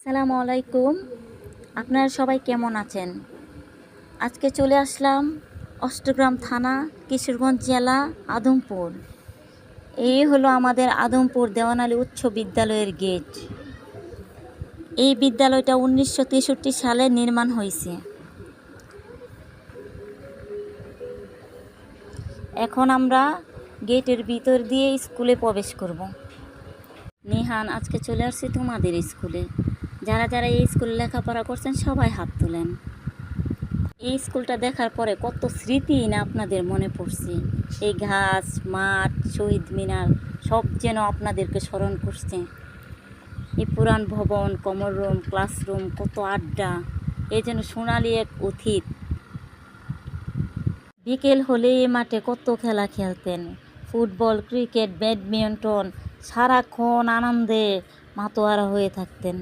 আসসালামু আলাইকুম। আপনারা সবাই কেমন আছেন? আজকে চলে আসলাম অষ্টগ্রাম থানা, কিশোরগঞ্জ জেলা, আদমপুর। এই হলো আমাদের আদমপুর দেওয়ান আলী উচ্চ বিদ্যালয়ের গেট। এই বিদ্যালয়টা 1963 সালে নির্মাণ হয়েছে। এখন আমরা গেটের ভিতর দিয়ে স্কুলে প্রবেশ করব। নিহান, আজকে চলে আসছি তোমাদের স্কুলে। যারা যারা এই স্কুলে লেখাপড়া করছেন সবাই হাত তোলেন। এই স্কুলটা দেখার পরে কত স্মৃতি না আপনাদের মনে পড়ছে। এই ঘাস, মাঠ, শহীদ মিনার সব যেন আপনাদেরকে স্মরণ করছে। এই পুরান ভবন, কমন রুম, ক্লাসরুম, কত আড্ডা, এই যেন সোনালি এক অতীত। বিকেল হলে এই মাঠে কত খেলা খেলতেন, ফুটবল, ক্রিকেট, ব্যাডমিন্টন, সারাক্ষণ আনন্দে মাতোয়ারা হয়ে থাকতেন।